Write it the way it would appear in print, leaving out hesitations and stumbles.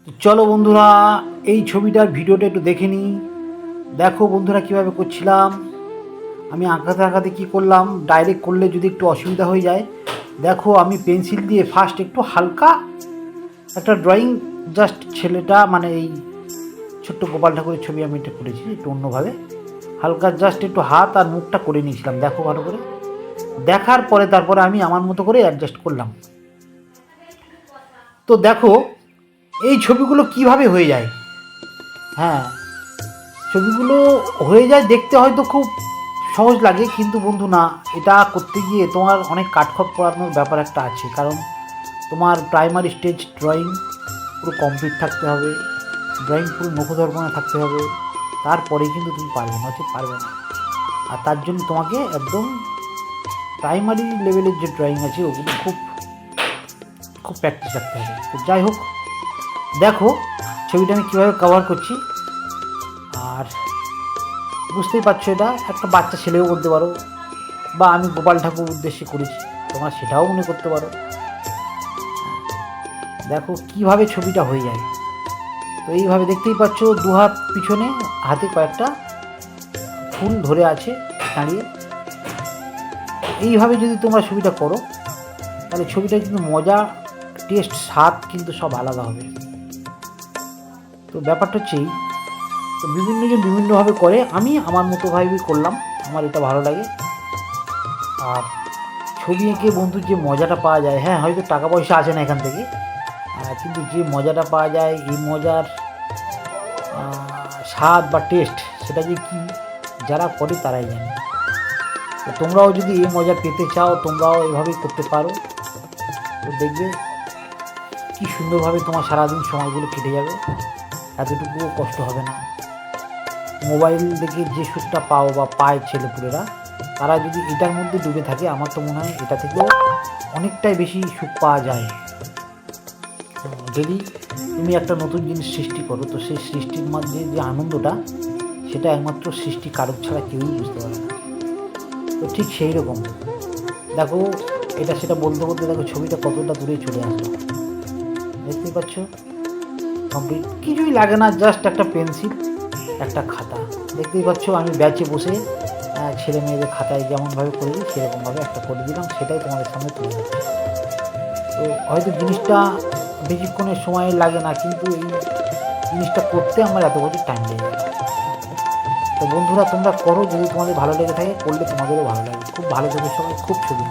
তো চলো বন্ধুরা, এই ছবিটার ভিডিওটা একটু দেখে নিই। দেখো বন্ধুরা কীভাবে করছিলাম। আমি আঁকাতে আঁকাতে কী করলাম, ডাইরেক্ট করলে যদি একটু অসুবিধা হয়ে যায়, দেখো আমি পেন্সিল দিয়ে ফার্স্ট একটু হালকা একটা ড্রয়িং, জাস্ট ছেলেটা মানে এই ছোট্ট গোপাল ঠাকুরের ছবি আমি এটা করেছি একটু অন্যভাবে, হালকা জাস্ট একটু হাত আর মুখটা করে নিয়েছিলাম। দেখো ভালো করে দেখার পরে তারপরে আমি আমার মতো করে অ্যাডজাস্ট করলাম। তো দেখো এই ছবিগুলো কিভাবে হয়ে যায়। হ্যাঁ, ছবিগুলো হয়ে যায় দেখতে হয়তো খুব সহজ লাগে, কিন্তু বন্ধু না, এটা করতে গিয়ে তোমার অনেক কাঠখড় পোড়ানোর ব্যাপার একটা আছে। কারণ তোমার প্রাইমারি স্টেজ ড্রয়িং পুরো কমপ্লিট থাকতে হবে, ড্রয়িং পুরো মুখদর্পণে থাকতে হবে, তারপরেই কিন্তু তুমি পারবে, না হচ্ছে পারবে না। আর তার জন্য তোমাকে একদম প্রাইমারি লেভেলের যে ড্রয়িং আছে ওগুলো খুব খুব প্র্যাকটিস রাখতে হবে। তো যাই হোক, দেখো ছবিটা আমি কীভাবে কভার করছি। আর বুঝতেই পারছো, এটা একটা বাচ্চা ছেলেও করতে পারো, বা আমি গোপাল ঠাকুর উদ্দেশ্যে করেছি, তোমরা সেটাও মনে করতে পারো। দেখো কিভাবে ছবিটা হয়ে যায়। তো এইভাবে দেখতেই পাচ্ছ, দু হাত পিছনে, হাতে কয়েকটা ফুল ধরে আছে দাঁড়িয়ে। এইভাবে যদি তোমরা ছবিটা করো, তাহলে ছবিটা কিন্তু মজা, টেস্ট, স্বাদ কিন্তু সব আলাদা হবে। তো ব্যাপারটা হচ্ছে এই, তো বিভিন্নজন বিভিন্নভাবে করে, আমি আমার মতো ভাবেই করলাম, আমার এটা ভালো লাগে। আর ছবি এঁকে বন্ধুর যে মজাটা পাওয়া যায়, হ্যাঁ হয়তো টাকা পয়সা আসে না এখান থেকে, কিন্তু যে মজাটা পাওয়া যায়, এই মজার স্বাদ বা টেস্ট, সেটা যে কী, যারা করে তারাই জানে। তো তোমরাও যদি এই মজা পেতে চাও, তোমরাও এভাবেই করতে পারো। তো দেখবে কী সুন্দরভাবে তোমার সারাদিন সময়গুলো কেটে যাবে, এতটুকুও কষ্ট হবে না। মোবাইল দেখে যে সুখটা পাও বা পায় ছেলেপুলেরা, তারা যদি এটার মধ্যে ডুবে থাকে, আমার তো মনে হয় এটা থেকেও অনেকটাই বেশি সুখ পাওয়া যায়। যদি তুমি একটা নতুন জিনিস সৃষ্টি করো, তো সেই সৃষ্টির মধ্যে যে আনন্দটা, সেটা একমাত্র সৃষ্টিকারক ছাড়া কেউই বুঝতে পারে না। তো ঠিক সেই রকম দেখো, এটা সেটা বলতে বলতে দেখো ছবিটা কতটা দূরে চলে আসলো, দেখতেই পাচ্ছ। কমপ্লিট, কিছুই লাগে না, জাস্ট একটা পেন্সিল, একটা খাতা। দেখতেই পাচ্ছ আমি ব্যাচে বসে ছেলে মেয়েদের খাতায় যেমনভাবে করে দিই, সেরকমভাবে একটা করে দিলাম, সেটাই তোমাদের সামনে তুলে দিচ্ছি। তো হয়তো জিনিসটা বেশিক্ষণের সময় লাগে না, কিন্তু এই জিনিসটা করতে আমার এত বছর টাইম লেগে যায়। তো বন্ধুরা তোমরা করো, যদি তোমাদের ভালো লেগে থাকে, করলে তোমাদেরও ভালো লাগে। খুব ভালো থেকে সবাই, খুব ছবি।